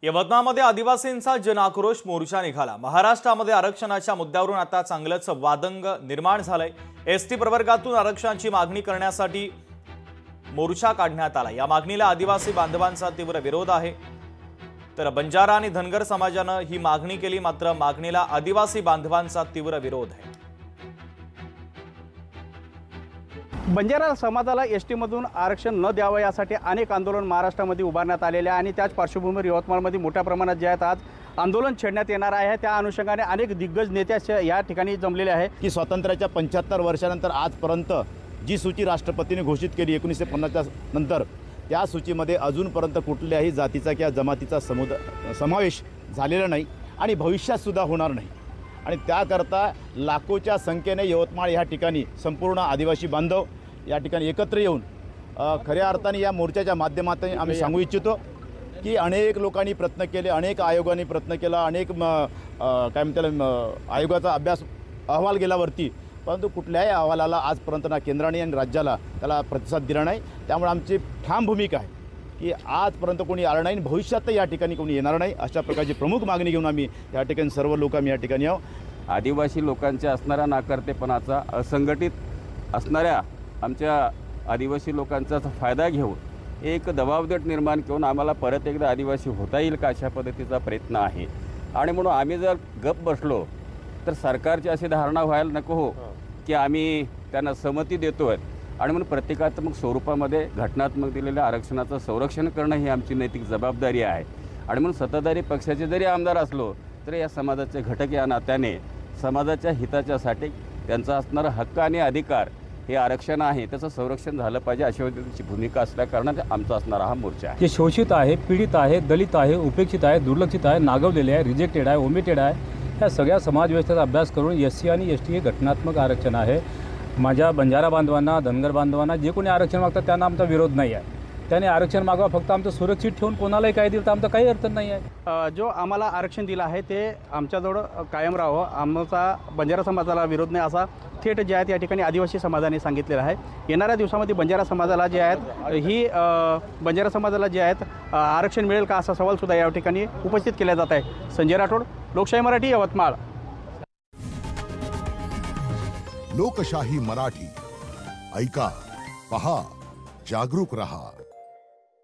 यवतमाळमध्ये आदिवासींचा जनआक्रोश मोर्चा निघाला। महाराष्ट्रामध्ये आरक्षणाच्या मुद्द्यावरून आता चांगलंच वादंग निर्माण झालंय। एसटी प्रवर्गातून आरक्षणाची मागणी करण्यासाठी मोर्चा काढण्यात आला। या मागणीला आदिवासी बांधवांचा तीव्र विरोध आहे। तर बंजारा आणि धनगर समाजाने ही मागणी केली, मात्र मागणीला आदिवासी बांधवांचा तीव्र विरोध आहे। बंजारा समाजाला एसटी मधून आरक्षण न द्यावं यासाठी अनेक आंदोलन महाराष्ट्रामध्ये उभारण्यात आलेले आहे आणि त्याच पार्श्वभूमीवर यवतमाळमध्ये मोठ्या प्रमाणात जे आहेत आज आंदोलन छेडण्यात येणार आहे। त्या अनुषंगाने अनेक दिग्गज नेते या ठिकाणी जमलेले आहे की स्वातंत्र्याच्या 75 वर्षानंतर आजपर्यंत जी सूची राष्ट्रपतींनी घोषित केली 1950 नंतर, त्या सूचीमध्ये अजूनपर्यंत कुठल्याही जातीचा किंवा जमातीचा समावेश झालेला नाही आणि भविष्यात सुद्धा होणार नाही। आणि त्याकरता लाखोच्या संख्येने यवतमाळ या ठिकाणी संपूर्ण आदिवासी बांधव या ठिकाणी एकत्र येऊन खऱ्या अर्थाने या मोर्चाच्या माध्यमातून आम्ही सांगू इच्छितो की अनेक लोकांनी प्रयत्न केले, अनेक आयोगांनी प्रयत्न केला, अनेक काय म्हणतात आयोगाचा अहवाल गेल्यावरती, परंतु कुठल्याही अहवालाला आजपर्यंत ना केंद्राने आणि राज्याला त्याला प्रतिसाद दिला नाही। त्यामुळे आमची ठाम भूमिका आहे की आजपर्यंत कोणी आलं नाही, भविष्यात या ठिकाणी कोणी येणार नाही, अशा प्रकारची प्रमुख मागणी घेऊन आम्ही या ठिकाणी सर्व लोक आम्ही या ठिकाणी आहोत। आदिवासी लोकांच्या असणाऱ्या नाकर्तेपणाचा, असंघटित असणाऱ्या आमच्या आदिवासी लोकांचा फायदा घेऊन एक दबावदेट निर्माण करून आम्हाला परत एकदा आदिवासी होता येईल का अशा पद्धतीचा प्रयत्न आहे। आणि म्हणून आम्ही जर गप बसलो तर सरकारची अशी धारणा व्हायला नको हो की आम्ही त्यांना सहमती देतोय आणि म्हणून प्रतिकात्मक स्वरूपामध्ये घटनात्मक दिलेल्या आरक्षणाचं संरक्षण करणं ही आमची नैतिक जबाबदारी आहे। आणि म्हणून सत्ताधारी पक्षाचे जरी आमदार असलो तरी या समाजाचे घटक या नात्याने समाजाच्या हिताच्यासाठी त्यांचा असणारा हक्क आणि अधिकार हे आरक्षण आहे त्याचं संरक्षण झालं पाहिजे अशा पद्धतीची भूमिका असल्याकारणाने आमचा असणारा हा मोर्चा आहे। जे शोषित आहे, पीडित आहे, दलित आहे, उपेक्षित आहे, दुर्लक्षित आहे, नागवलेले आहे, रिजेक्टेड आहे, ओमिटेड आहे, या सगळ्या समाजव्यवस्थेचा अभ्यास करून एससी आणि एसटी हे घटनात्मक आरक्षण आहे। माझ्या बंजारा बांधवांना, धनगर बांधवांना जे कोणी आरक्षण मागतात त्यांना आमचा विरोध नाही आहे। त्याने आरक्षण मागवा, फक्त आमचं सुरक्षित ठेवून कोणालाही काय दिलं तर आमचा काही अर्थ नाही आहे। जो आम्हाला आरक्षण दिलं आहे ते आमच्याजवळ कायम राहावं, आमचा बंजारा समाजाला विरोध नाही असा थेट जे आहेत या ठिकाणी आदिवासी समाजाने सांगितलेलं आहे। येणाऱ्या दिवसामध्ये बंजारा समाजाला जे आहेत बंजारा समाजाला जे आहेत आरक्षण मिळेल का असा सवाल सुद्धा या ठिकाणी उपस्थित केला जात आहे। संजय राठोड, लोकशाही मराठी, यवतमाळ। लोकशाही मराठी, ऐका, पहा, जागरूक रहा।